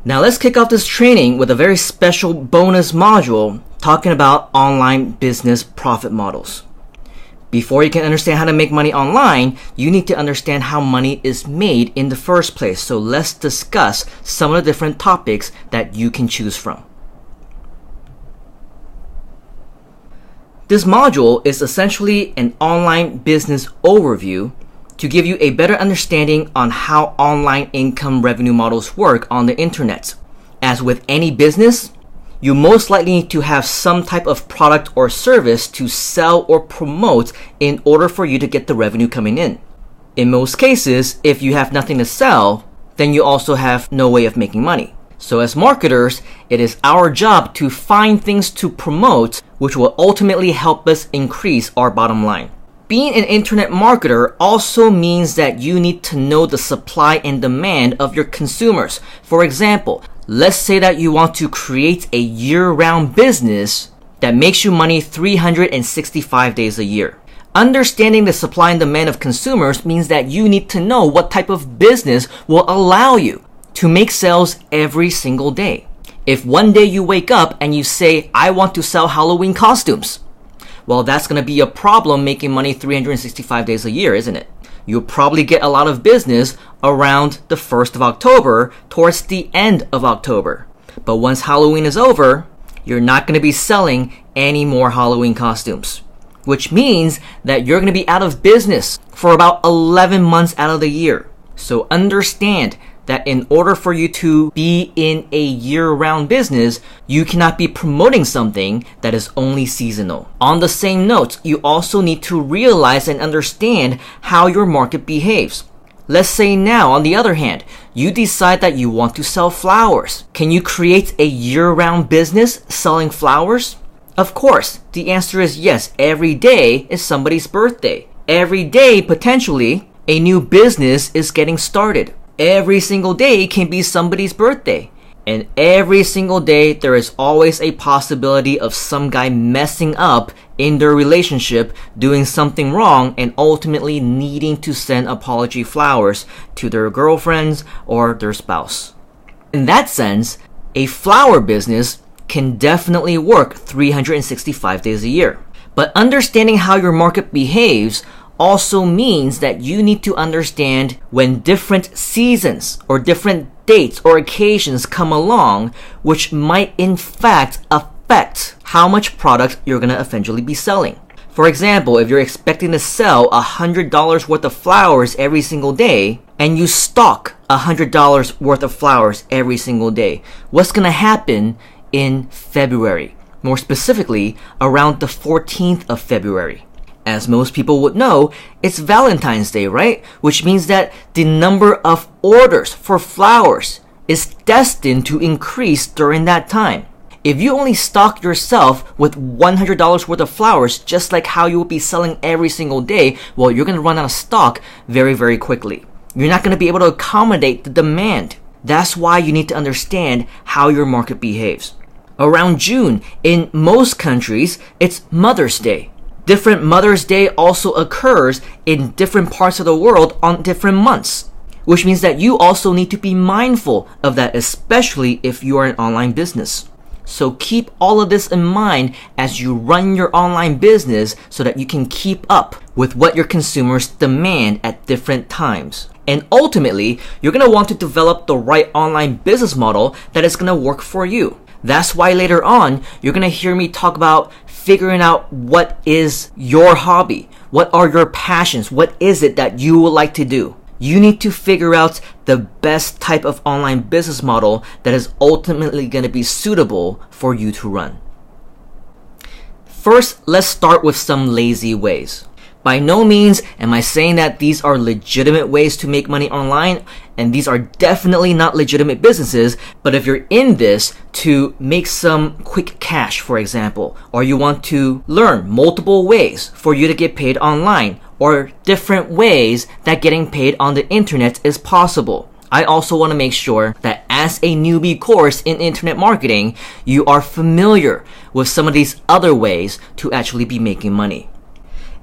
Now let's kick off this training with a very special bonus module talking about online business profit models. Before you can understand how to make money online, you need to understand how money is made in the first place. So let's discuss some of the different topics that you can choose from. This module is essentially an online business overview to give you a better understanding on how online income revenue models work on the internet. As with any business, you most likely need to have some type of product or service to sell or promote in order for you to get the revenue coming in. In most cases, if you have nothing to sell, then you also have no way of making money. So as marketers, it is our job to find things to promote which will ultimately help us increase our bottom line. Being an internet marketer also means that you need to know the supply and demand of your consumers. For example, let's say that you want to create a year-round business that makes you money 365 days a year. Understanding the supply and demand of consumers means that you need to know what type of business will allow you to make sales every single day. If one day you wake up and you say, I want to sell Halloween costumes, well, that's going to be a problem making money 365 days a year, isn't it? You'll probably get a lot of business around the 1st of October, towards the end of October. But once Halloween is over, you're not going to be selling any more Halloween costumes, which means that you're going to be out of business for about 11 months out of the year. So understand that in order for you to be in a year-round business, you cannot be promoting something that is only seasonal. On the same note, you also need to realize and understand how your market behaves. Let's say now, on the other hand, you decide that you want to sell flowers. Can you create a year-round business selling flowers? Of course, the answer is yes. Every day is somebody's birthday. Every day, potentially, a new business is getting started. Every single day can be somebody's birthday. And every single day, there is always a possibility of some guy messing up in their relationship, doing something wrong, and ultimately needing to send apology flowers to their girlfriends or their spouse. In that sense, a flower business can definitely work 365 days a year. But understanding how your market behaves also means that you need to understand when different seasons or different dates or occasions come along, which might in fact affect how much product you're going to eventually be selling. For example, if you're expecting to sell $100 worth of flowers every single day, and you stock $100 worth of flowers every single day, what's going to happen in February? More specifically, around the 14th of February. As most people would know, it's Valentine's Day, right? Which means that the number of orders for flowers is destined to increase during that time. If you only stock yourself with $100 worth of flowers, just like how you will be selling every single day, well, you're going to run out of stock very, very quickly. You're not going to be able to accommodate the demand. That's why you need to understand how your market behaves. Around June, in most countries, it's Mother's Day. Different Mother's Day also occurs in different parts of the world on different months, which means that you also need to be mindful of that, especially if you are an online business. So keep all of this in mind as you run your online business so that you can keep up with what your consumers demand at different times. And ultimately, you're going to want to develop the right online business model that is going to work for you. That's why later on, you're going to hear me talk about figuring out what is your hobby. What are your passions? What is it that you would like to do? You need to figure out the best type of online business model that is ultimately going to be suitable for you to run. First, let's start with some lazy ways. By no means am I saying that these are legitimate ways to make money online, and these are definitely not legitimate businesses, but if you're in this to make some quick cash, for example, or you want to learn multiple ways for you to get paid online, or different ways that getting paid on the internet is possible, I also want to make sure that as a newbie course in internet marketing, you are familiar with some of these other ways to actually be making money.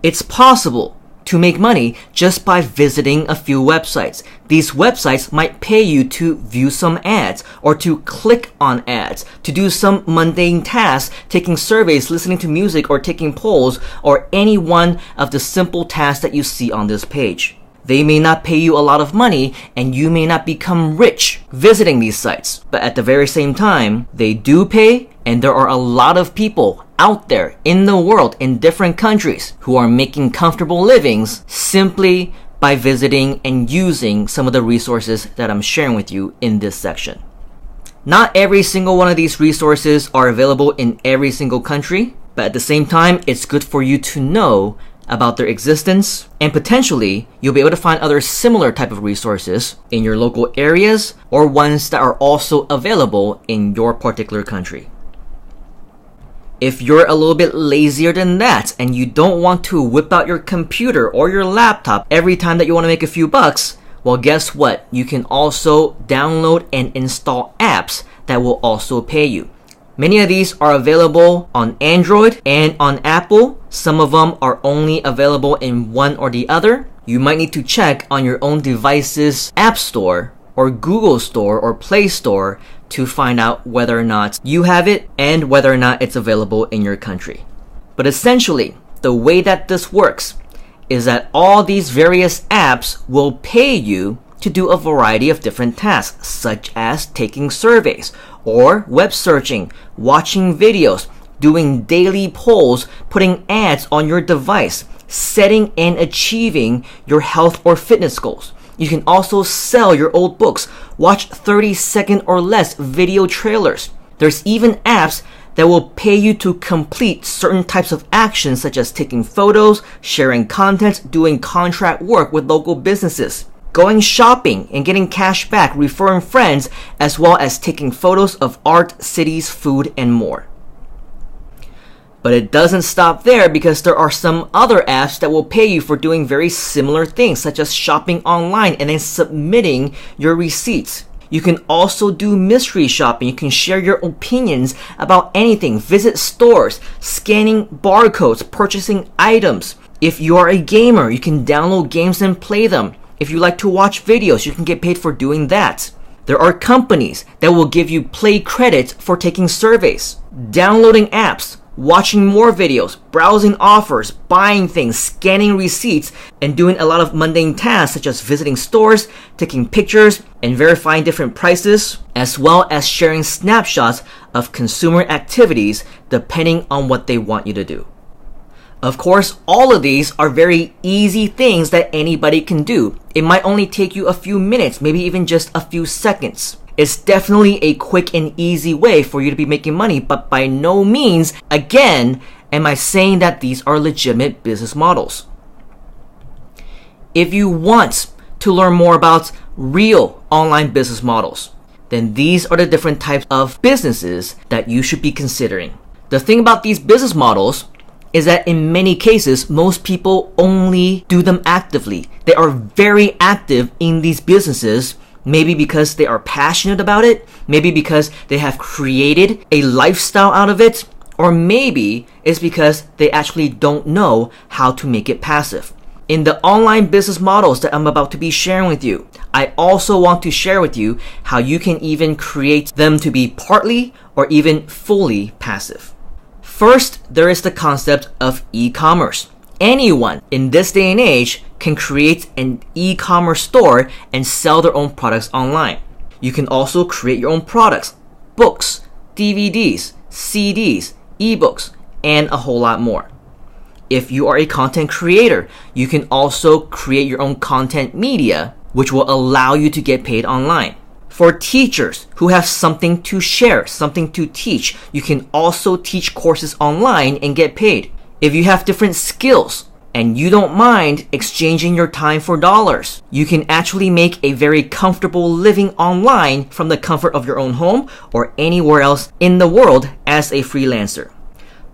It's possible to make money just by visiting a few websites. These websites might pay you to view some ads or to click on ads, to do some mundane tasks, taking surveys, listening to music, or taking polls, or any one of the simple tasks that you see on this page. They may not pay you a lot of money and you may not become rich visiting these sites, but at the very same time, they do pay, and there are a lot of people out there in the world in different countries who are making comfortable livings simply by visiting and using some of the resources that I'm sharing with you in this section. Not every single one of these resources are available in every single country, but at the same time, it's good for you to know about their existence, and potentially you'll be able to find other similar type of resources in your local areas or ones that are also available in your particular country. If you're a little bit lazier than that and you don't want to whip out your computer or your laptop every time that you want to make a few bucks, well, guess what? You can also download and install apps that will also pay you. Many of these are available on Android and on Apple. Some of them are only available in one or the other. You might need to check on your own device's App Store or Google Store or Play Store to find out whether or not you have it and whether or not it's available in your country. But essentially, the way that this works is that all these various apps will pay you to do a variety of different tasks, such as taking surveys or web searching, watching videos, doing daily polls, putting ads on your device, setting and achieving your health or fitness goals. You can also sell your old books, watch 30-second or less video trailers. There's even apps that will pay you to complete certain types of actions, such as taking photos, sharing content, doing contract work with local businesses, going shopping and getting cash back, referring friends, as well as taking photos of art, cities, food, and more. But it doesn't stop there, because there are some other apps that will pay you for doing very similar things, such as shopping online and then submitting your receipts. You can also do mystery shopping. You can share your opinions about anything, visit stores, scanning barcodes, purchasing items. If you are a gamer, you can download games and play them. If you like to watch videos, you can get paid for doing that. There are companies that will give you play credits for taking surveys, downloading apps, watching more videos, browsing offers, buying things, scanning receipts, and doing a lot of mundane tasks such as visiting stores, taking pictures, and verifying different prices, as well as sharing snapshots of consumer activities depending on what they want you to do. Of course, all of these are very easy things that anybody can do. It might only take you a few minutes, maybe even just a few seconds. It's definitely a quick and easy way for you to be making money, but by no means, again, am I saying that these are legitimate business models. If you want to learn more about real online business models, then these are the different types of businesses that you should be considering. The thing about these business models is that in many cases, most people only do them actively. They are very active in these businesses, maybe because they are passionate about it, maybe because they have created a lifestyle out of it, or maybe it's because they actually don't know how to make it passive. In the online business models that I'm about to be sharing with you, I also want to share with you how you can even create them to be partly or even fully passive. First, there is the concept of e-commerce. Anyone in this day and age can create an e-commerce store and sell their own products online. You can also create your own products, books, DVDs, CDs, ebooks, and a whole lot more. If you are a content creator, you can also create your own content media, which will allow you to get paid online. For teachers who have something to share, something to teach, you can also teach courses online and get paid. If you have different skills and you don't mind exchanging your time for dollars, you can actually make a very comfortable living online from the comfort of your own home or anywhere else in the world as a freelancer.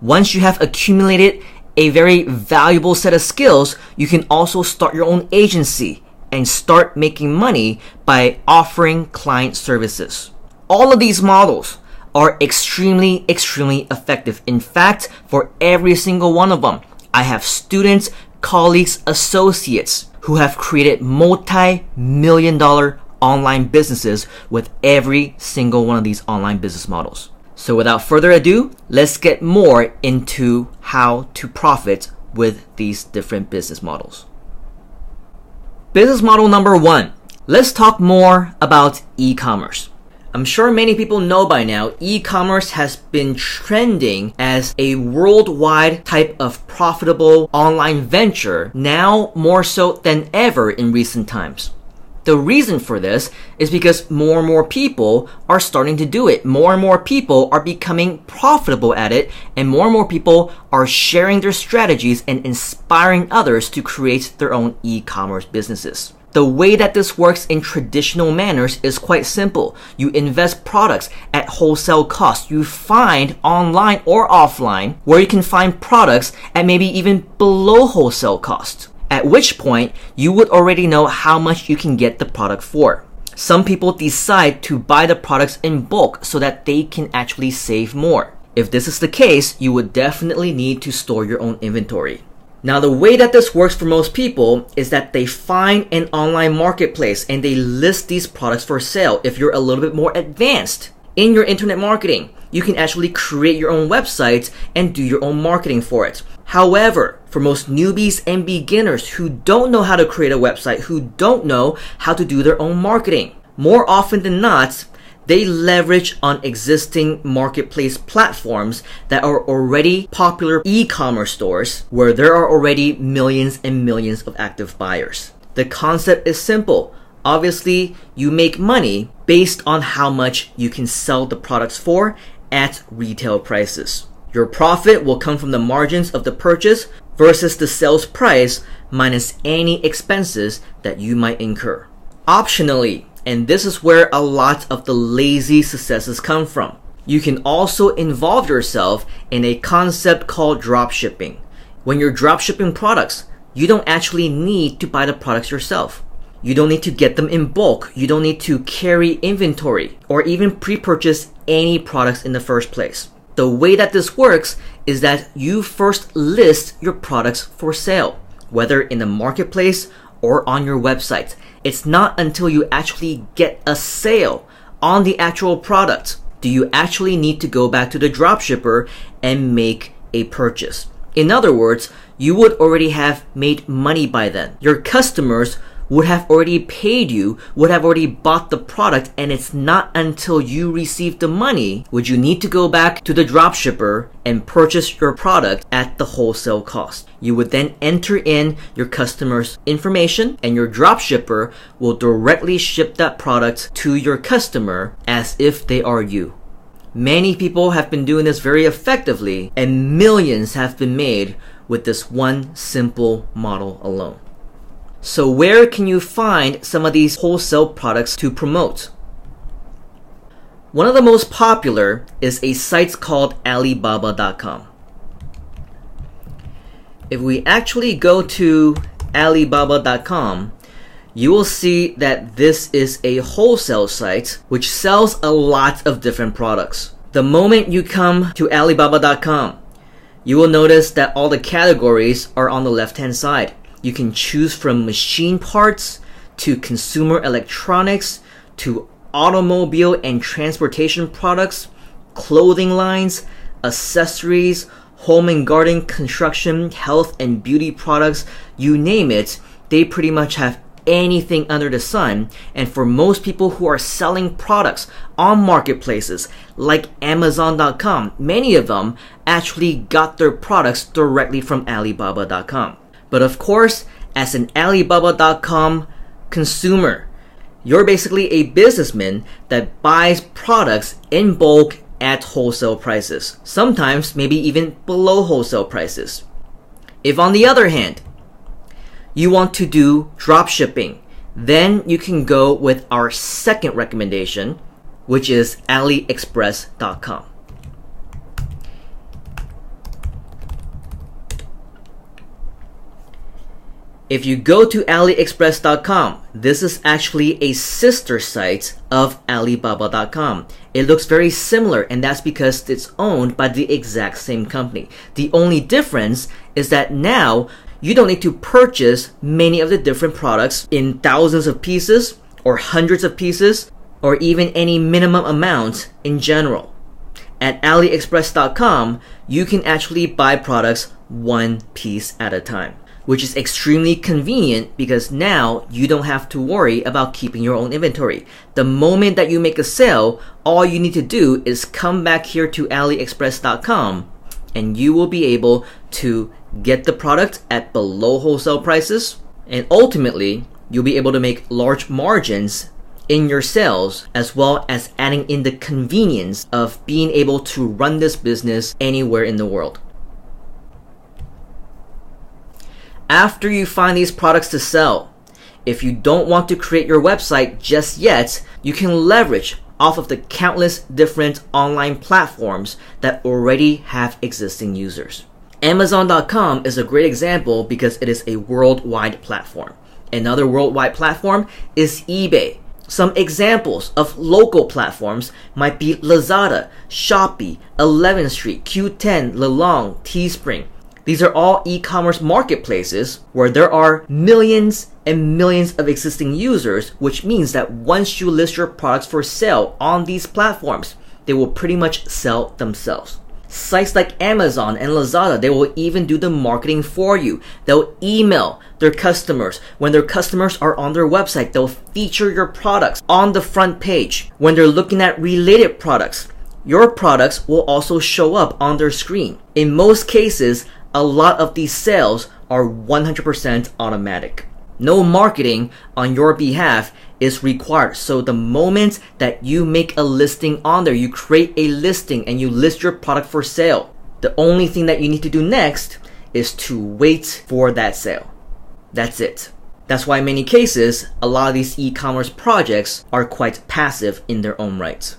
Once you have accumulated a very valuable set of skills, you can also start your own agency and start making money by offering client services. All of these models are extremely effective. In fact, for every single one of them, I have students colleagues, associates who have created multi-million-dollar online businesses with every single one of these online business models. So without further ado, let's get more into how to profit with these different business models. Business model number 1. Let's talk more about e-commerce. I'm sure many people know by now, e-commerce has been trending as a worldwide type of profitable online venture, now more so than ever in recent times. The reason for this is because more and more people are starting to do it. More and more people are becoming profitable at it, and more people are sharing their strategies and inspiring others to create their own e-commerce businesses. The way that this works in traditional manners is quite simple. You invest products at wholesale cost. You find online or offline where you can find products at maybe even below wholesale cost. At which point, you would already know how much you can get the product for. Some people decide to buy the products in bulk so that they can actually save more. If this is the case, you would definitely need to store your own inventory. Now, the way that this works for most people is that they find an online marketplace and they list these products for sale. If you're a little bit more advanced in your internet marketing, you can actually create your own website and do your own marketing for it. However, for most newbies and beginners who don't know how to create a website, who don't know how to do their own marketing, more often than not, they leverage on existing marketplace platforms that are already popular e-commerce stores where there are already millions and millions of active buyers. The concept is simple. Obviously, you make money based on how much you can sell the products for at retail prices. Your profit will come from the margins of the purchase versus the sales price minus any expenses that you might incur. Optionally, and this is where a lot of the lazy successes come from, you can also involve yourself in a concept called dropshipping. When you're dropshipping products, you don't actually need to buy the products yourself. You don't need to get them in bulk. You don't need to carry inventory or even pre-purchase any products in the first place. The way that this works is that you first list your products for sale, whether in the marketplace or on your website. It's not until you actually get a sale on the actual product do you actually need to go back to the dropshipper and make a purchase. In other words, you would already have made money by then. Your customers would have already paid you, would have already bought the product, and it's not until you receive the money would you need to go back to the dropshipper and purchase your product at the wholesale cost. You would then enter in your customer's information and your dropshipper will directly ship that product to your customer as if they are you. Many people have been doing this very effectively and millions have been made with this one simple model alone. So where can you find some of these wholesale products to promote? One of the most popular is a site called Alibaba.com. If we actually go to Alibaba.com, you will see that this is a wholesale site which sells a lot of different products. The moment you come to Alibaba.com, you will notice that all the categories are on the left-hand side. You can choose from machine parts to consumer electronics to automobile and transportation products, clothing lines, accessories, home and garden, construction, health and beauty products, you name it, they pretty much have anything under the sun. And for most people who are selling products on marketplaces like Amazon.com, many of them actually got their products directly from Alibaba.com. But of course, as an Alibaba.com consumer, you're basically a businessman that buys products in bulk at wholesale prices, sometimes maybe even below wholesale prices. If on the other hand, you want to do drop shipping, then you can go with our second recommendation, which is AliExpress.com. If you go to AliExpress.com, this is actually a sister site of Alibaba.com. It looks very similar, and that's because it's owned by the exact same company. The only difference is that now you don't need to purchase many of the different products in thousands of pieces or hundreds of pieces or even any minimum amount in general. At AliExpress.com, you can actually buy products one piece at a time, which is extremely convenient because now you don't have to worry about keeping your own inventory. The moment that you make a sale, all you need to do is come back here to AliExpress.com and you will be able to get the product at below wholesale prices, and ultimately you'll be able to make large margins in your sales, as well as adding in the convenience of being able to run this business anywhere in the world. After you find these products to sell, if you don't want to create your website just yet, you can leverage off of the countless different online platforms that already have existing users. Amazon.com is a great example because it is a worldwide platform. Another worldwide platform is eBay. Some examples of local platforms might be Lazada, Shopee, 11th Street, Q10, Lelong, Teespring. These are all e-commerce marketplaces where there are millions and millions of existing users, which means that once you list your products for sale on these platforms, they will pretty much sell themselves. Sites like Amazon and Lazada, they will even do the marketing for you. They'll email their customers. When their customers are on their website, they'll feature your products on the front page. When they're looking at related products, your products will also show up on their screen. In most cases, a lot of these sales are 100% automatic. No marketing on your behalf is required. So the moment that you make a listing on there, you create a listing and you list your product for sale, the only thing that you need to do next is to wait for that sale. That's it. That's why in many cases, a lot of these e-commerce projects are quite passive in their own right.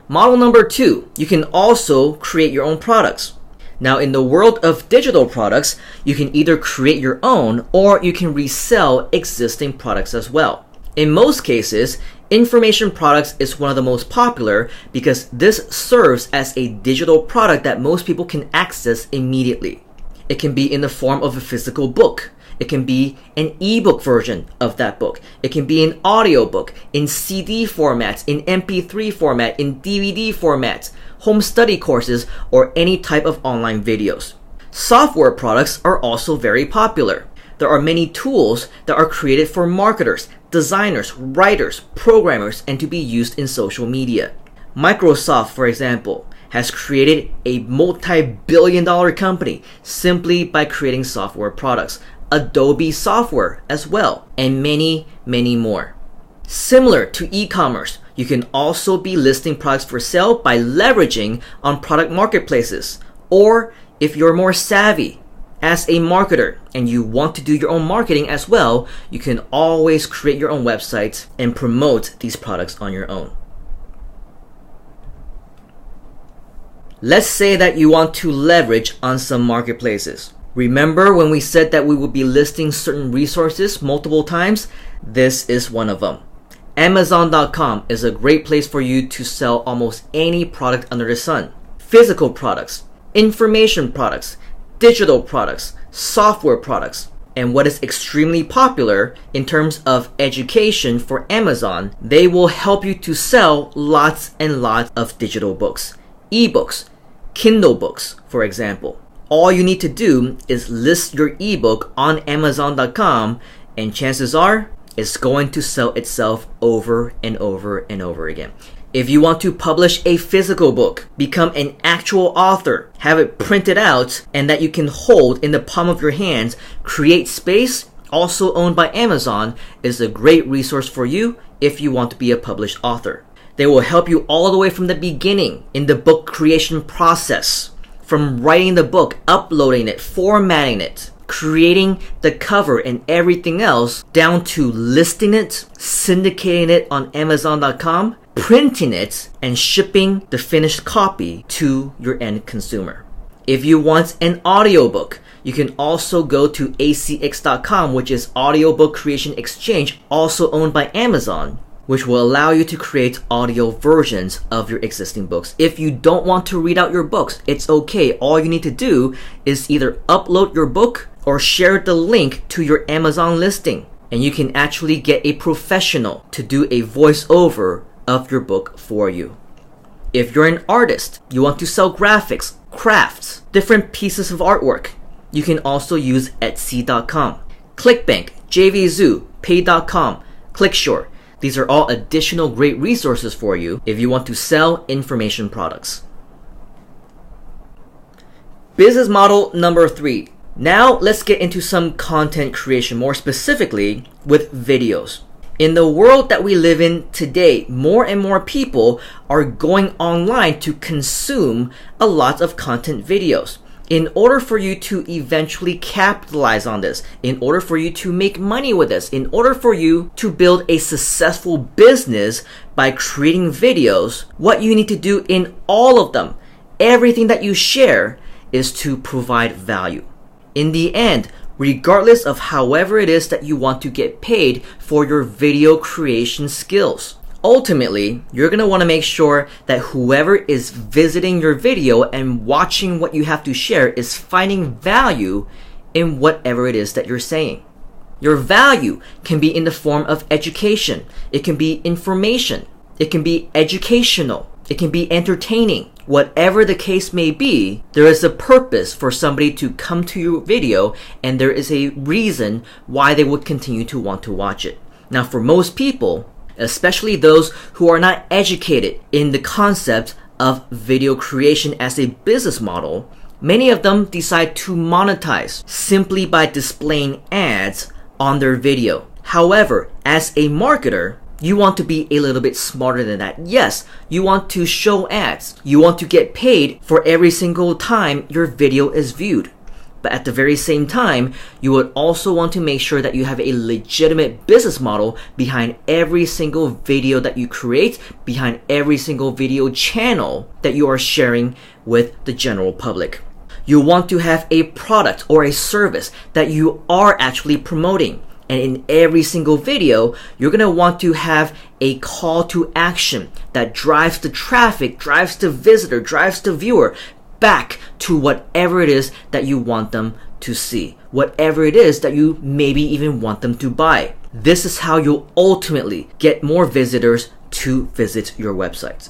Model number 2, you can also create your own products. Now, in the world of digital products, you can either create your own or you can resell existing products as well. In most cases, information products is one of the most popular because this serves as a digital product that most people can access immediately. It can be in the form of a physical book. It can be an ebook version of that book. It can be an audiobook in CD formats, in MP3 format, in DVD formats, home study courses, or any type of online videos. Software products are also very popular. There are many tools that are created for marketers, designers, writers, programmers, and to be used in social media. Microsoft, for example, has created a multi-billion-dollar company simply by creating software products. Adobe software as well, and many, many more. Similar to e-commerce, you can also be listing products for sale by leveraging on product marketplaces. Or if you're more savvy as a marketer and you want to do your own marketing as well, you can always create your own website and promote these products on your own. Let's say that you want to leverage on some marketplaces. Remember when we said that we would be listing certain resources multiple times? This is one of them. Amazon.com is a great place for you to sell almost any product under the sun. Physical products, information products, digital products, software products. And what is extremely popular in terms of education for Amazon, they will help you to sell lots and lots of digital books, ebooks, Kindle books, for example. All you need to do is list your ebook on Amazon.com, and chances are it's going to sell itself over and over and over again. If you want to publish a physical book, become an actual author, have it printed out and that you can hold in the palm of your hands, Create Space, also owned by Amazon, is a great resource for you if you want to be a published author. They will help you all the way from the beginning in the book creation process. From writing the book, uploading it, formatting it, creating the cover and everything else, down to listing it, syndicating it on Amazon.com, printing it, and shipping the finished copy to your end consumer. If you want an audiobook, you can also go to acx.com, which is Audiobook Creation Exchange, also owned by Amazon. which will allow you to create audio versions of your existing books. If you don't want to read out your books, it's okay. All you need to do is either upload your book or share the link to your Amazon listing, and you can actually get a professional to do a voiceover of your book for you. If you're an artist, you want to sell graphics, crafts, different pieces of artwork, you can also use Etsy.com. ClickBank, JVZoo, Pay.com, ClickShore. These are all additional great resources for you if you want to sell information products. Business model number 3. Now let's get into some content creation, more specifically with videos. In the world that we live in today, more and more people are going online to consume a lot of content videos. In order for you to eventually capitalize on this, in order for you to make money with this, in order for you to build a successful business by creating videos, what you need to do in all of them, everything that you share, is to provide value. In the end, regardless of however it is that you want to get paid for your video creation skills. Ultimately, you're going to want to make sure that whoever is visiting your video and watching what you have to share is finding value in whatever it is that you're saying. Your value can be in the form of education. It can be information. It can be educational. It can be entertaining. Whatever the case may be, there is a purpose for somebody to come to your video, and there is a reason why they would continue to want to watch it. Now, for most people, especially those who are not educated in the concept of video creation as a business model, many of them decide to monetize simply by displaying ads on their video. However, as a marketer, you want to be a little bit smarter than that. Yes, you want to show ads. You want to get paid for every single time your video is viewed. But at the very same time, you would also want to make sure that you have a legitimate business model behind every single video that you create, behind every single video channel that you are sharing with the general public. You want to have a product or a service that you are actually promoting. And in every single video, you're going to want to have a call to action that drives the traffic, drives the visitor, drives the viewer back to whatever it is that you want them to see, whatever it is that you maybe even want them to buy. This is how you'll ultimately get more visitors to visit your website.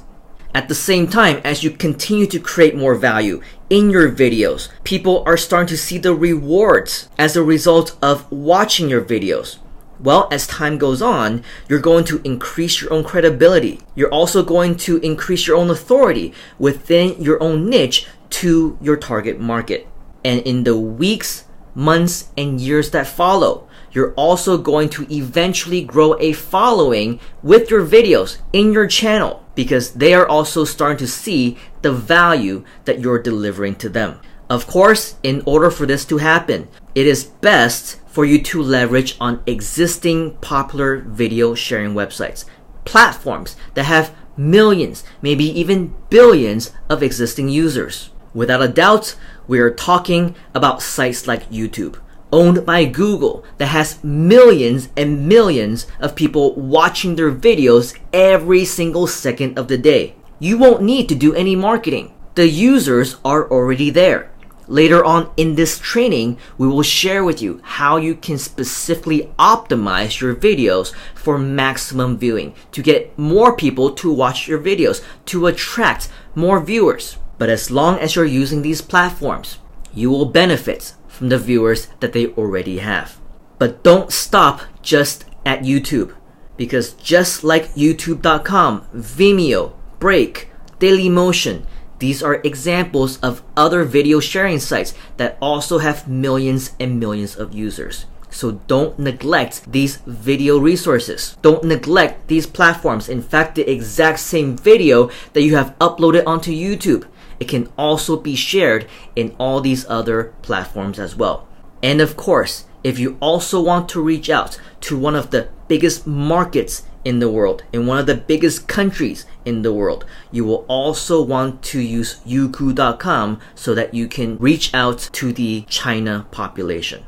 At the same time, as you continue to create more value in your videos, people are starting to see the rewards as a result of watching your videos. Well, as time goes on, you're going to increase your own credibility. You're also going to increase your own authority within your own niche to your target market. And in the weeks, months, and years that follow, you're also going to eventually grow a following with your videos in your channel because they are also starting to see the value that you're delivering to them. Of course, in order for this to happen, it is best for you to leverage on existing popular video sharing websites, platforms that have millions, maybe even billions of existing users. Without a doubt, we are talking about sites like YouTube, owned by Google, that has millions and millions of people watching their videos every single second of the day. You won't need to do any marketing. The users are already there. Later on in this training, we will share with you how you can specifically optimize your videos for maximum viewing, to get more people to watch your videos, to attract more viewers. But as long as you're using these platforms, you will benefit from the viewers that they already have. But don't stop just at YouTube, because just like YouTube.com, Vimeo, Break, Dailymotion, these are examples of other video sharing sites that also have millions and millions of users. So don't neglect these video resources. Don't neglect these platforms. In fact, the exact same video that you have uploaded onto YouTube, it can also be shared in all these other platforms as well. And of course, if you also want to reach out to one of the biggest markets in the world, in one of the biggest countries in the world, you will also want to use Youku.com so that you can reach out to the China population.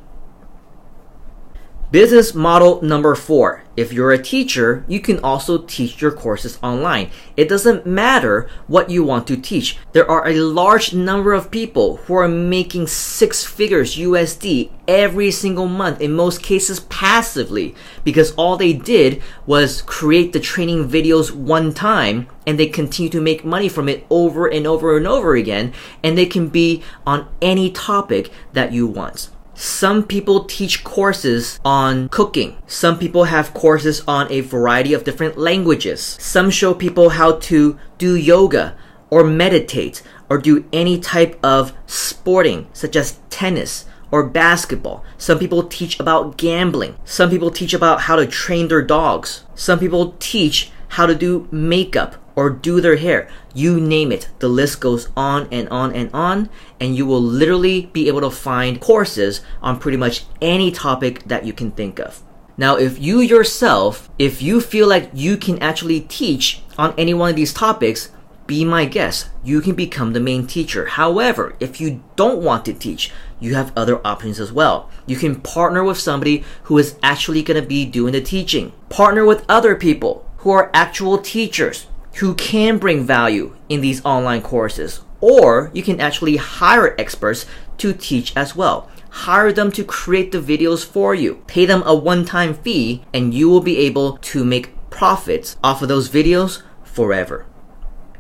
Business model number 4. If you're a teacher, you can also teach your courses online. It doesn't matter what you want to teach. There are a large number of people who are making 6 figures USD every single month, in most cases passively, because all they did was create the training videos one time and they continue to make money from it over and over and over again, and they can be on any topic that you want. Some people teach courses on cooking. Some people have courses on a variety of different languages. Some show people how to do yoga or meditate or do any type of sporting, such as tennis or basketball. Some people teach about gambling. Some people teach about how to train their dogs. Some people teach how to do makeup or do their hair. You name it. The list goes on and on and on, and you will literally be able to find courses on pretty much any topic that you can think of. Now, if you yourself, if you feel like you can actually teach on any one of these topics, be my guest. You can become the main teacher. However, if you don't want to teach, you have other options as well. You can partner with somebody who is actually going to be doing the teaching. Partner with other people who are actual teachers who can bring value in these online courses. Or you can actually hire experts to teach as well. Hire them to create the videos for you. Pay them a one-time fee, and you will be able to make profits off of those videos forever.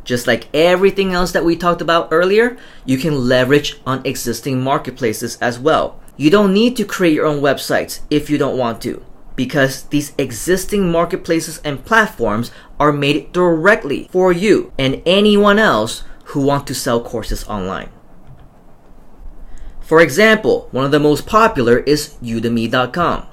Just like everything else that we talked about earlier, you can leverage on existing marketplaces as well. You don't need to create your own websites if you don't want to, because these existing marketplaces and platforms are made directly for you and anyone else who want to sell courses online. For example, one of the most popular is Udemy.com.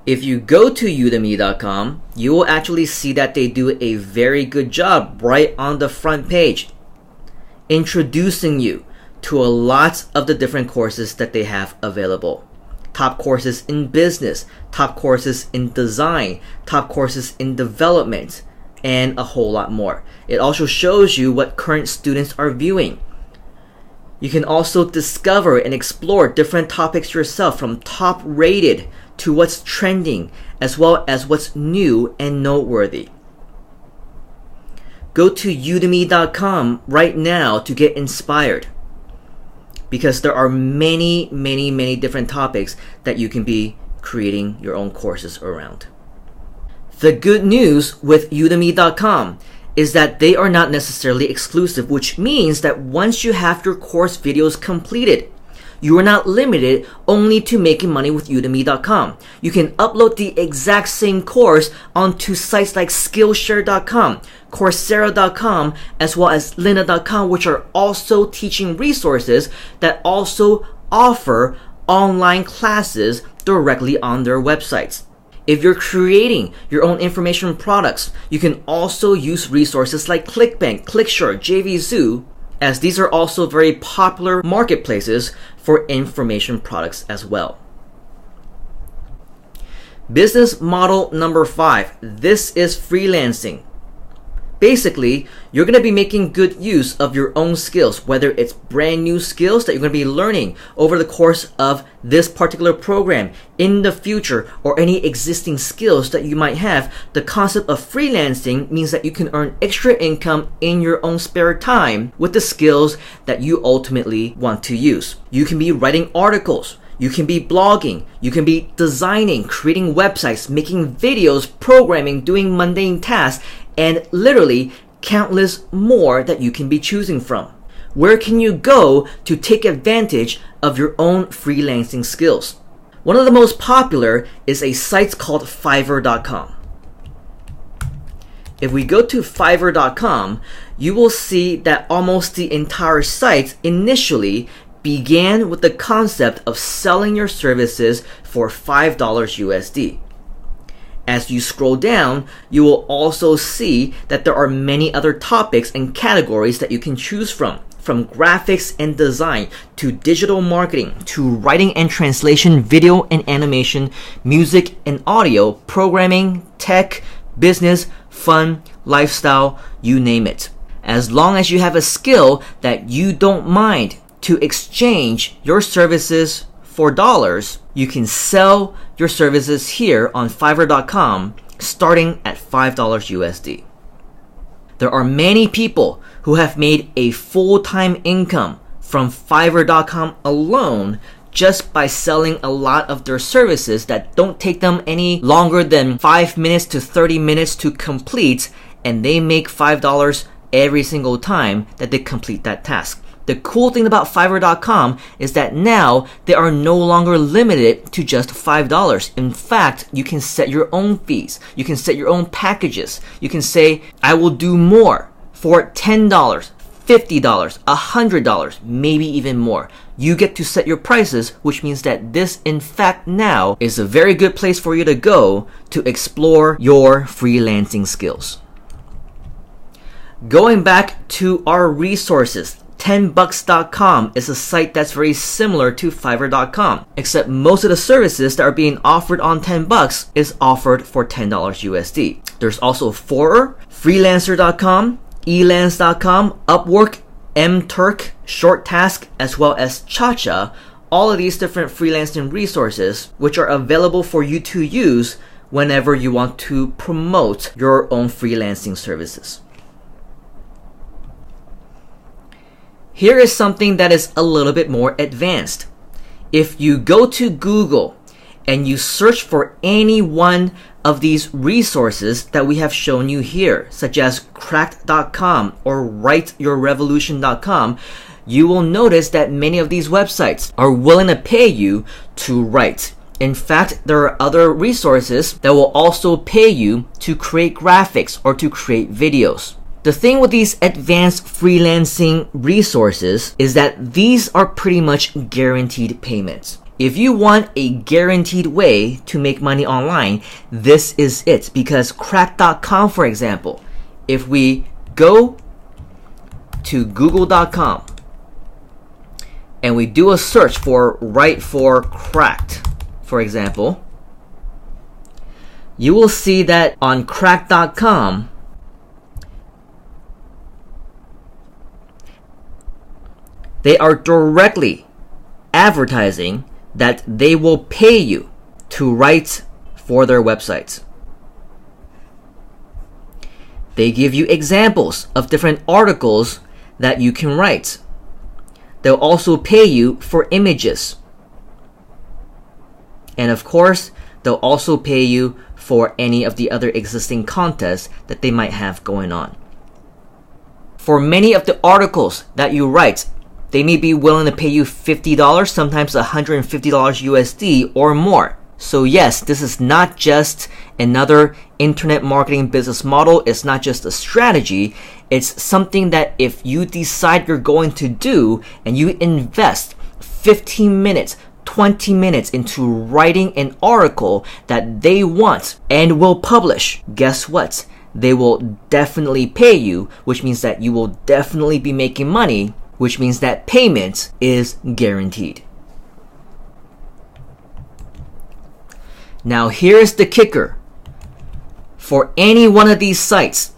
If you go to Udemy.com, you will actually see that they do a very good job right on the front page, introducing you to a lot of the different courses that they have available. Top courses in business, top courses in design, top courses in development, and a whole lot more. It also shows you what current students are viewing. You can also discover and explore different topics yourself, from top rated to what's trending, as well as what's new and noteworthy. Go to udemy.com right now to get inspired, because there are many different topics that you can be creating your own courses around. The good news with udemy.com is that they are not necessarily exclusive, which means that once you have your course videos completed, you are not limited only to making money with udemy.com. You can upload the exact same course onto sites like Skillshare.com, Coursera.com, as well as Lynda.com, which are also teaching resources that also offer online classes directly on their websites. If you're creating your own information products, you can also use resources like ClickBank, ClickShare, JVZoo, as these are also very popular marketplaces for information products as well. Business model number 5. This is freelancing. Basically, you're going to be making good use of your own skills, whether it's brand new skills that you're going to be learning over the course of this particular program, in the future, or any existing skills that you might have. The concept of freelancing means that you can earn extra income in your own spare time with the skills that you ultimately want to use. You can be writing articles. You can be blogging, you can be designing, creating websites, making videos, programming, doing mundane tasks, and literally countless more that you can be choosing from. Where can you go to take advantage of your own freelancing skills? One of the most popular is a site called Fiverr.com. If we go to Fiverr.com, you will see that almost the entire site initially began with the concept of selling your services for $5 USD. As you scroll down, you will also see that there are many other topics and categories that you can choose from graphics and design to digital marketing to writing and translation, video and animation, music and audio, programming, tech, business, fun, lifestyle, you name it. As long as you have a skill that you don't mind to exchange your services for dollars, you can sell your services here on Fiverr.com starting at $5 USD. There are many people who have made a full-time income from Fiverr.com alone just by selling a lot of their services that don't take them any longer than 5 minutes to 30 minutes to complete, and they make $5 every single time that they complete that task. The cool thing about Fiverr.com is that now they are no longer limited to just $5. In fact, you can set your own fees. You can set your own packages. You can say, I will do more for $10, $50, $100, maybe even more. You get to set your prices, which means that this, in fact, now is a very good place for you to go to explore your freelancing skills. Going back to our resources, 10bucks.com is a site that's very similar to Fiverr.com, except most of the services that are being offered on 10 bucks is offered for $10 USD. There's also Forer, Freelancer.com, Elance.com, Upwork, Mturk, Short Task, as well as Chacha, all of these different freelancing resources which are available for you to use whenever you want to promote your own freelancing services. Here is something that is a little bit more advanced. If you go to Google and you search for any one of these resources that we have shown you here, such as cracked.com or writeyourrevolution.com, you will notice that many of these websites are willing to pay you to write. In fact, there are other resources that will also pay you to create graphics or to create videos. The thing with these advanced freelancing resources is that these are pretty much guaranteed payments. If you want a guaranteed way to make money online, this is it. Because crack.com, for example, if we go to google.com and we do a search for write for cracked, for example, you will see that on crack.com, they are directly advertising that they will pay you to write for their websites. They give you examples of different articles that you can write. They'll also pay you for images. And of course, they'll also pay you for any of the other existing contests that they might have going on. For many of the articles that you write, they may be willing to pay you $50, sometimes $150 USD or more. So yes, this is not just another internet marketing business model. It's not just a strategy. It's something that if you decide you're going to do and you invest 15 minutes, 20 minutes into writing an article that they want and will publish, guess what? They will definitely pay you, which means that you will definitely be making money, which means that payment is guaranteed. Now here's the kicker. For any one of these sites,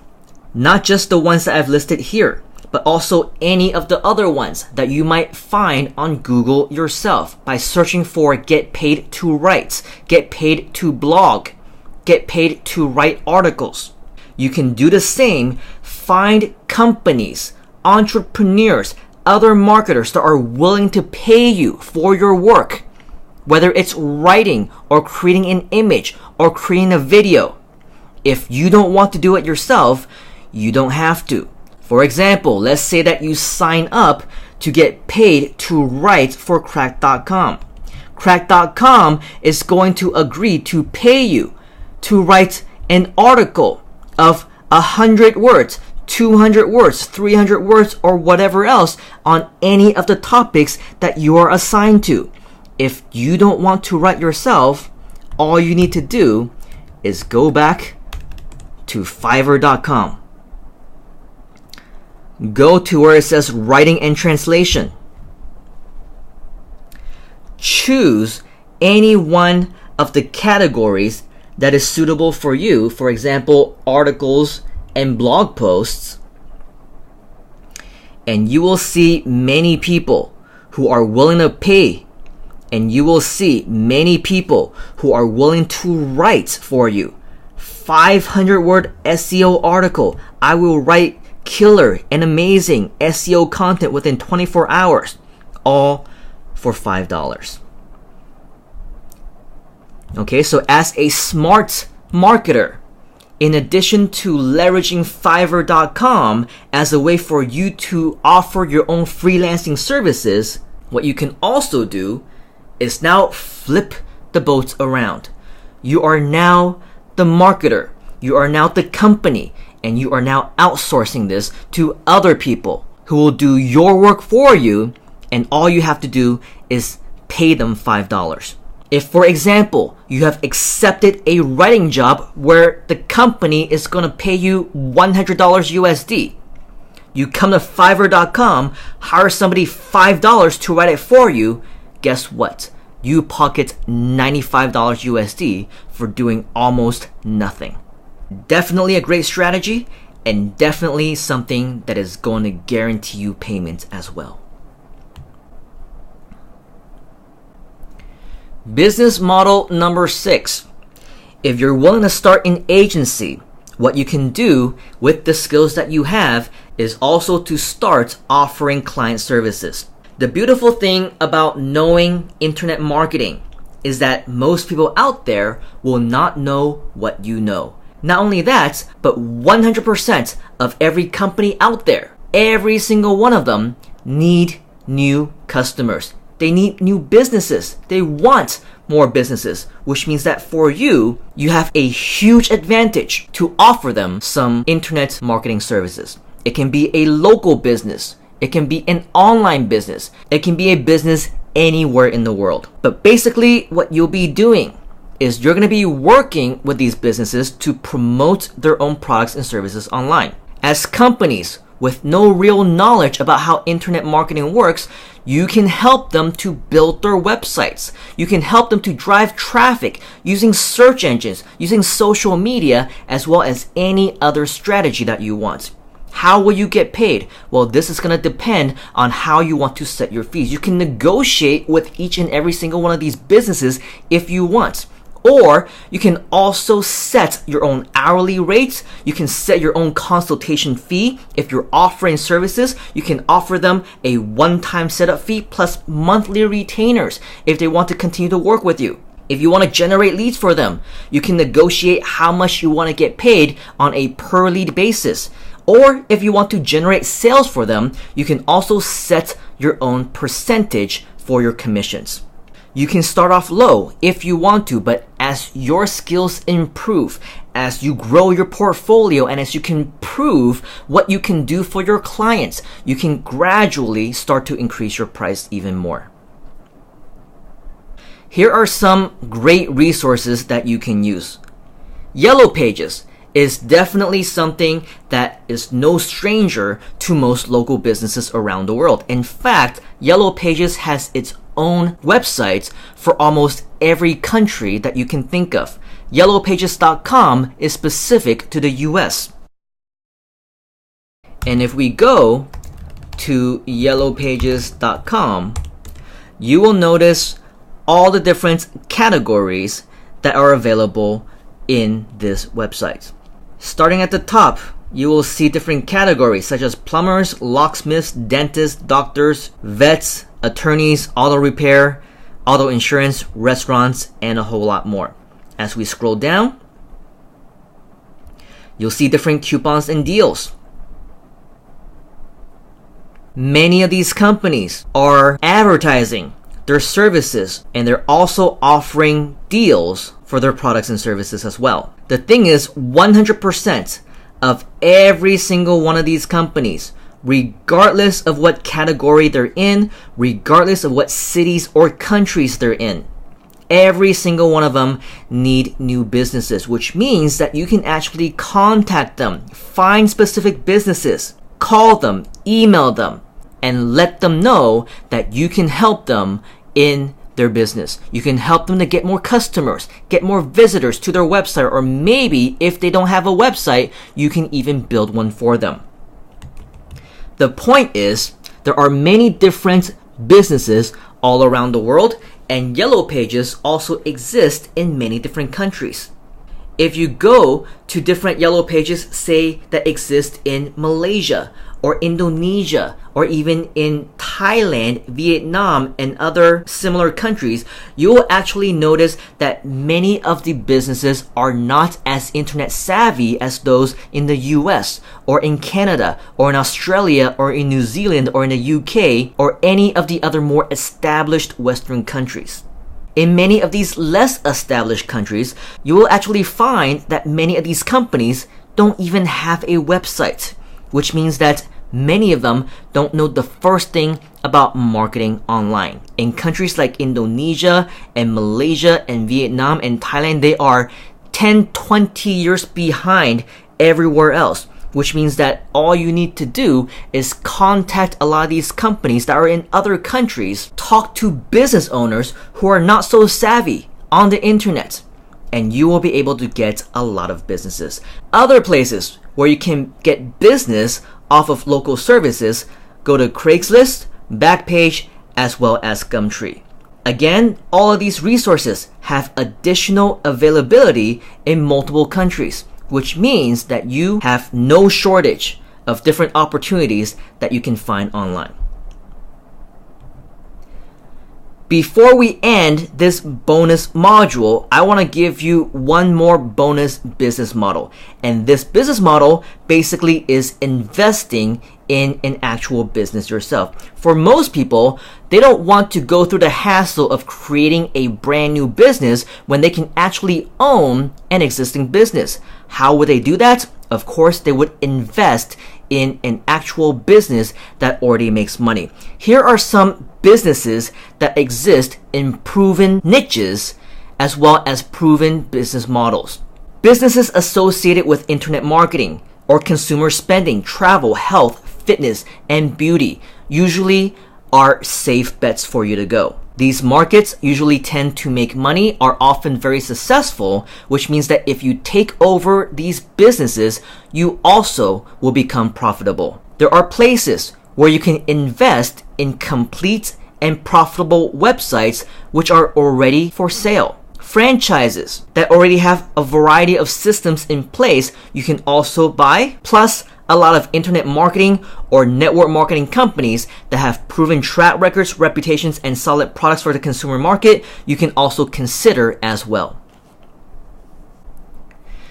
not just the ones that I've listed here, but also any of the other ones that you might find on Google yourself by searching for get paid to write, get paid to blog, get paid to write articles. You can do the same. Find companies, entrepreneurs, other marketers that are willing to pay you for your work, whether it's writing or creating an image or creating a video. If you don't want to do it yourself, you don't have to. For example, let's say that you sign up to get paid to write for crack.com. Crack.com is going to agree to pay you to write an article of 100 words, 200 words, 300 words, or whatever else on any of the topics that you are assigned to. If you don't want to write yourself, all you need to do is go back to Fiverr.com. Go to where it says writing and translation. Choose any one of the categories that is suitable for you. For example, articles and blog posts. and you will see many people who are willing to pay, and you will see many people who are willing to write for you. 500-word SEO article. I will write killer and amazing SEO content within 24 hours, all for $5. Okay, so as a smart marketer, in addition to leveraging Fiverr.com as a way for you to offer your own freelancing services, what you can also do is now flip the boats around. You are now the marketer. You are now the company, and you are now outsourcing this to other people who will do your work for you, and all you have to do is pay them $5. If, for example, you have accepted a writing job where the company is going to pay you $100 USD, you come to Fiverr.com, hire somebody $5 to write it for you, guess what? You pocket $95 USD for doing almost nothing. Definitely a great strategy, and definitely something that is going to guarantee you payment as well. Business model number 6. If you're willing to start an agency, what you can do with the skills that you have is also to start offering client services. The beautiful thing about knowing internet marketing is that most people out there will not know what you know. Not only that, but 100% of every company out there, every single one of them need new customers. They need new businesses. They want more businesses, which means that for you, you have a huge advantage to offer them some internet marketing services. It can be a local business. It can be an online business. It can be a business anywhere in the world. But basically, what you'll be doing is you're going to be working with these businesses to promote their own products and services online. As companies with no real knowledge about how internet marketing works, you can help them to build their websites. You can help them to drive traffic using search engines, using social media, as well as any other strategy that you want. How will you get paid? Well, this is going to depend on how you want to set your fees. You can negotiate with each and every single one of these businesses if you want. Or you can also set your own hourly rates. You can set your own consultation fee. If you're offering services, you can offer them a one-time setup fee plus monthly retainers if they want to continue to work with you. If you want to generate leads for them, you can negotiate how much you want to get paid on a per lead basis. Or if you want to generate sales for them, you can also set your own percentage for your commissions. You can start off low if you want to, but as your skills improve, as you grow your portfolio, and as you can prove what you can do for your clients, you can gradually start to increase your price even more. Here are some great resources that you can use. Yellow Pages is definitely something that is no stranger to most local businesses around the world. In fact, Yellow Pages has its own websites for almost every country that you can think of. Yellowpages.com is specific to the US. And if we go to yellowpages.com, you will notice all the different categories that are available in this website. Starting at the top, you will see different categories such as plumbers, locksmiths, dentists, doctors, vets, attorneys, auto repair, auto insurance, restaurants, and a whole lot more. As we scroll down, you'll see different coupons and deals. Many of these companies are advertising their services, and they're also offering deals for their products and services as well. The thing is, 100% of every single one of these companies, regardless of what category they're in, regardless of what cities or countries they're in, every single one of them need new businesses, which means that you can actually contact them, find specific businesses, call them, email them, and let them know that you can help them in their business. You can help them to get more customers, get more visitors to their website, or maybe if they don't have a website, you can even build one for them. The point is, there are many different businesses all around the world, and Yellow Pages also exist in many different countries. If you go to different Yellow Pages, say, that exist in Malaysia or Indonesia or even in Thailand, Vietnam, and other similar countries, you will actually notice that many of the businesses are not as internet savvy as those in the US or in Canada or in Australia or in New Zealand or in the UK or any of the other more established Western countries. In many of these less established countries, you will actually find that many of these companies don't even have a website, which means that many of them don't know the first thing about marketing online. In countries like Indonesia and Malaysia and Vietnam and Thailand, they are 10, 20 years behind everywhere else, which means that all you need to do is contact a lot of these companies that are in other countries, talk to business owners who are not so savvy on the internet, and you will be able to get a lot of businesses. Other places where you can get business off of local services, go to Craigslist, Backpage, as well as Gumtree. Again, all of these resources have additional availability in multiple countries, which means that you have no shortage of different opportunities that you can find online. Before we end this bonus module, I want to give you one more bonus business model. And this business model basically is investing in an actual business yourself. For most people, they don't want to go through the hassle of creating a brand new business when they can actually own an existing business. How would they do that? Of course, they would invest in an actual business that already makes money. Here are some businesses that exist in proven niches as well as proven business models. Businesses associated with internet marketing or consumer spending, travel, health, fitness, and beauty usually are safe bets for you to go. These markets usually tend to make money, are often very successful, which means that if you take over these businesses, you also will become profitable. There are places where you can invest in complete and profitable websites which are already for sale. Franchises that already have a variety of systems in place you can also buy, plus a lot of internet marketing or network marketing companies that have proven track records, reputations, and solid products for the consumer market you can also consider as well.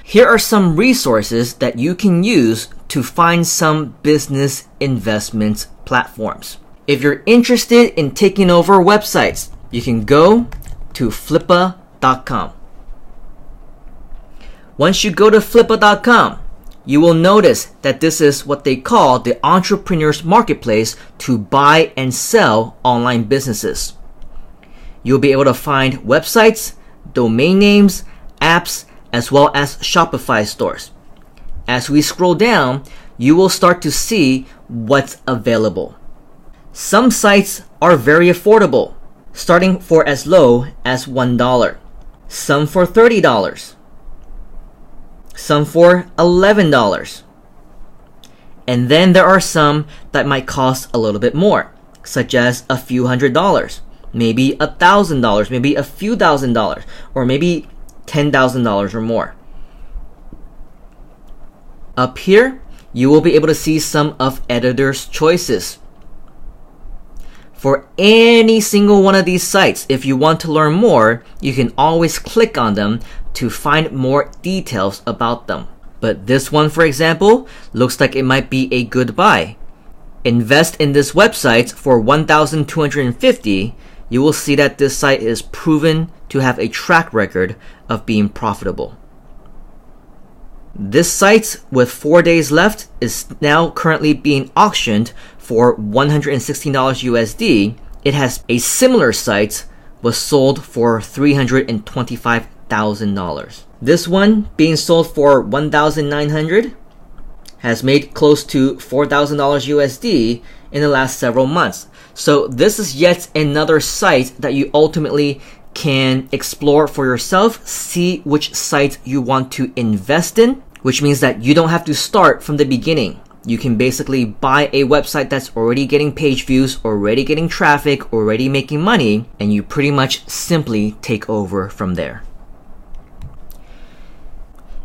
Here are some resources that you can use to find some business investment platforms. If you're interested in taking over websites, you can go to flippa.com. Once you go to flippa.com, you will notice that this is what they call the entrepreneur's marketplace to buy and sell online businesses. You'll be able to find websites, domain names, apps, as well as Shopify stores. As we scroll down, you will start to see what's available. Some sites are very affordable, starting for as low as $1. Some for $30. Some for $11. And then there are some that might cost a little bit more, such as a few $100s, maybe $1,000, maybe a few $1,000s, or maybe $10,000 or more. Up here, you will be able to see some of editors' choices. For any single one of these sites, if you want to learn more, you can always click on them to find more details about them. But this one, for example, looks like it might be a good buy. Invest in this website for $1,250. You will see that this site is proven to have a track record of being profitable. This site, with 4 days left, is now currently being auctioned for $116 USD. It has a similar site was sold for $325,000. This one, being sold for $1,900, has made close to $4,000 USD in the last several months. So this is yet another site that you ultimately can explore for yourself, see which site you want to invest in, which means that you don't have to start from the beginning. You can basically buy a website that's already getting page views, already getting traffic, already making money, and you pretty much simply take over from there.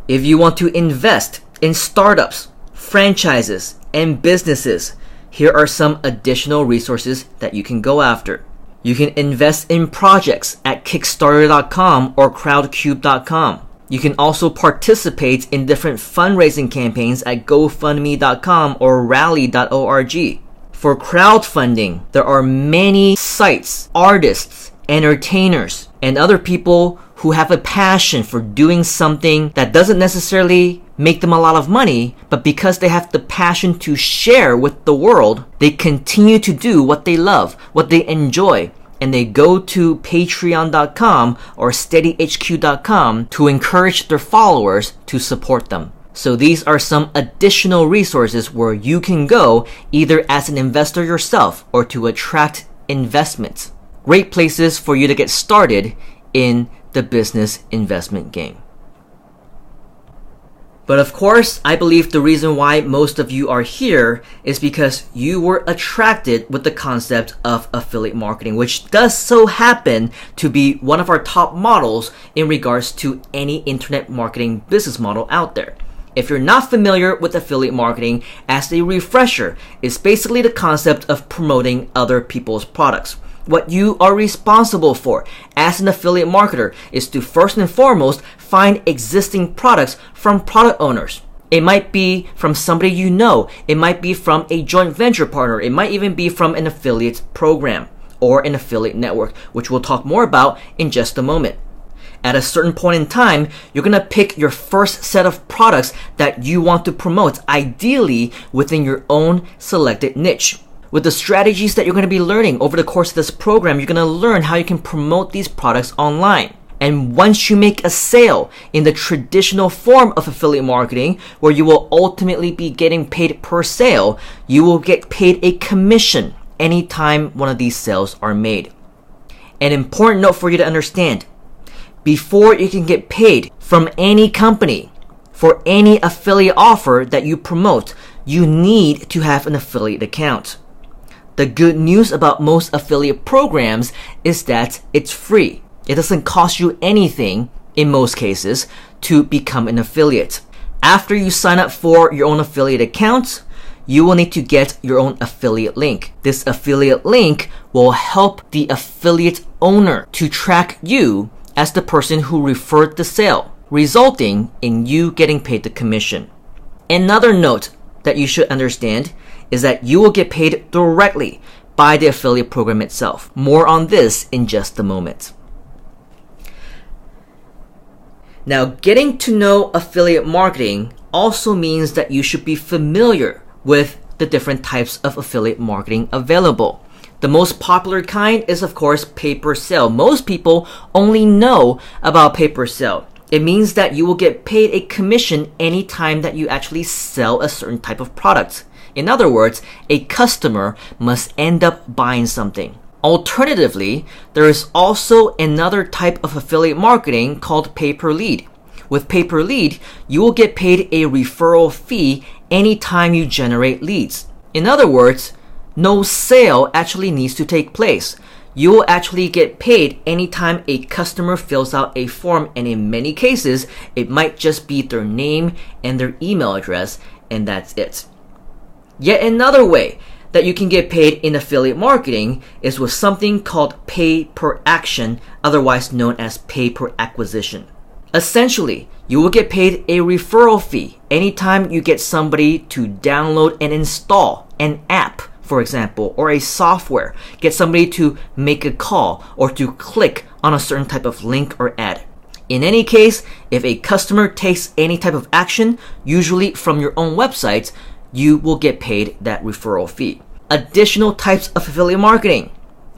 If you want to invest in startups, franchises, and businesses, here are some additional resources that you can go after. You can invest in projects at Kickstarter.com or Crowdcube.com. You can also participate in different fundraising campaigns at GoFundMe.com or Rally.org. For crowdfunding, there are many sites, artists, entertainers, and other people who have a passion for doing something that doesn't necessarily make them a lot of money, but because they have the passion to share with the world, they continue to do what they love, what they enjoy, and they go to patreon.com or steadyhq.com to encourage their followers to support them. So these are some additional resources where you can go either as an investor yourself or to attract investments. Great places for you to get started in the business investment game. But of course, I believe the reason why most of you are here is because you were attracted with the concept of affiliate marketing, which does so happen to be one of our top models in regards to any internet marketing business model out there. If you're not familiar with affiliate marketing, as a refresher, it's basically the concept of promoting other people's products. What you are responsible for as an affiliate marketer is to first and foremost find existing products from product owners. It might be from somebody you know. It might be from a joint venture partner. It might even be from an affiliate program or an affiliate network, which we'll talk more about in just a moment. At a certain point in time, you're going to pick your first set of products that you want to promote, ideally within your own selected niche. With the strategies that you're going to be learning over the course of this program, you're going to learn how you can promote these products online. And once you make a sale in the traditional form of affiliate marketing, where you will ultimately be getting paid per sale, you will get paid a commission anytime one of these sales are made. An important note for you to understand: before you can get paid from any company for any affiliate offer that you promote, you need to have an affiliate account. The good news about most affiliate programs is that it's free. It doesn't cost you anything, in most cases, to become an affiliate. After you sign up for your own affiliate account, you will need to get your own affiliate link. This affiliate link will help the affiliate owner to track you as the person who referred the sale, resulting in you getting paid the commission. Another note that you should understand is that you will get paid directly by the affiliate program itself. More on this in just a moment. Now, getting to know affiliate marketing also means that you should be familiar with the different types of affiliate marketing available. The most popular kind is, of course, pay-per-sale. Most people only know about pay-per-sale. It means that you will get paid a commission anytime that you actually sell a certain type of product. In other words, a customer must end up buying something. Alternatively, there is also another type of affiliate marketing called pay-per-lead. With pay-per-lead, you will get paid a referral fee anytime you generate leads. In other words, no sale actually needs to take place. You will actually get paid anytime a customer fills out a form, and in many cases, it might just be their name and their email address, and that's it. Yet another way that you can get paid in affiliate marketing is with something called pay per action, otherwise known as pay per acquisition. Essentially, you will get paid a referral fee anytime you get somebody to download and install an app, for example, or a software, get somebody to make a call or to click on a certain type of link or ad. In any case, if a customer takes any type of action, usually from your own website, you will get paid that referral fee. Additional types of affiliate marketing.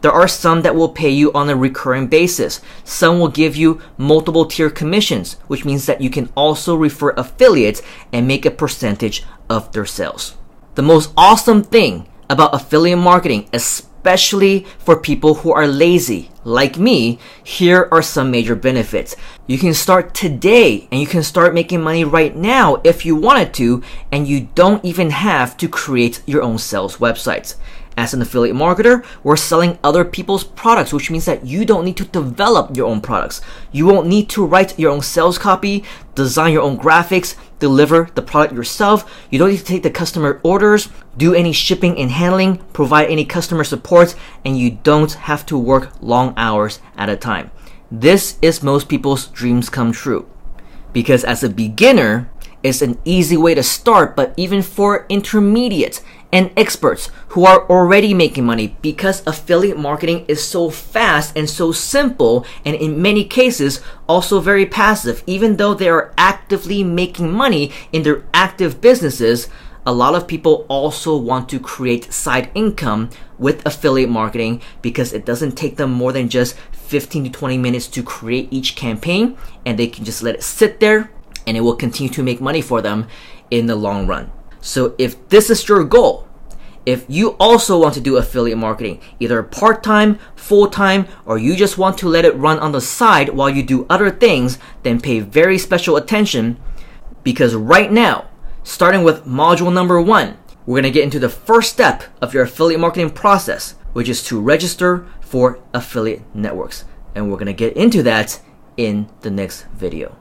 There are some that will pay you on a recurring basis. Some will give you multiple tier commissions, which means that you can also refer affiliates and make a percentage of their sales. The most awesome thing about affiliate marketing, especially especially for people who are lazy, like me, here are some major benefits. You can start today and you can start making money right now if you wanted to, and you don't even have to create your own sales websites. As an affiliate marketer, we're selling other people's products, which means that you don't need to develop your own products. You won't need to write your own sales copy, design your own graphics, deliver the product yourself. You don't need to take the customer orders, do any shipping and handling, provide any customer support, and you don't have to work long hours at a time. This is most people's dreams come true. Because as a beginner, it's an easy way to start, but even for intermediates and experts who are already making money, because affiliate marketing is so fast and so simple, and in many cases also very passive. Even though they are actively making money in their active businesses, a lot of people also want to create side income with affiliate marketing because it doesn't take them more than just 15 to 20 minutes to create each campaign, and they can just let it sit there and it will continue to make money for them in the long run. So if this is your goal, if you also want to do affiliate marketing, either part-time, full-time, or you just want to let it run on the side while you do other things, then pay very special attention, because right now, starting with module number 1, we're going to get into the first step of your affiliate marketing process, which is to register for affiliate networks. And we're going to get into that in the next video.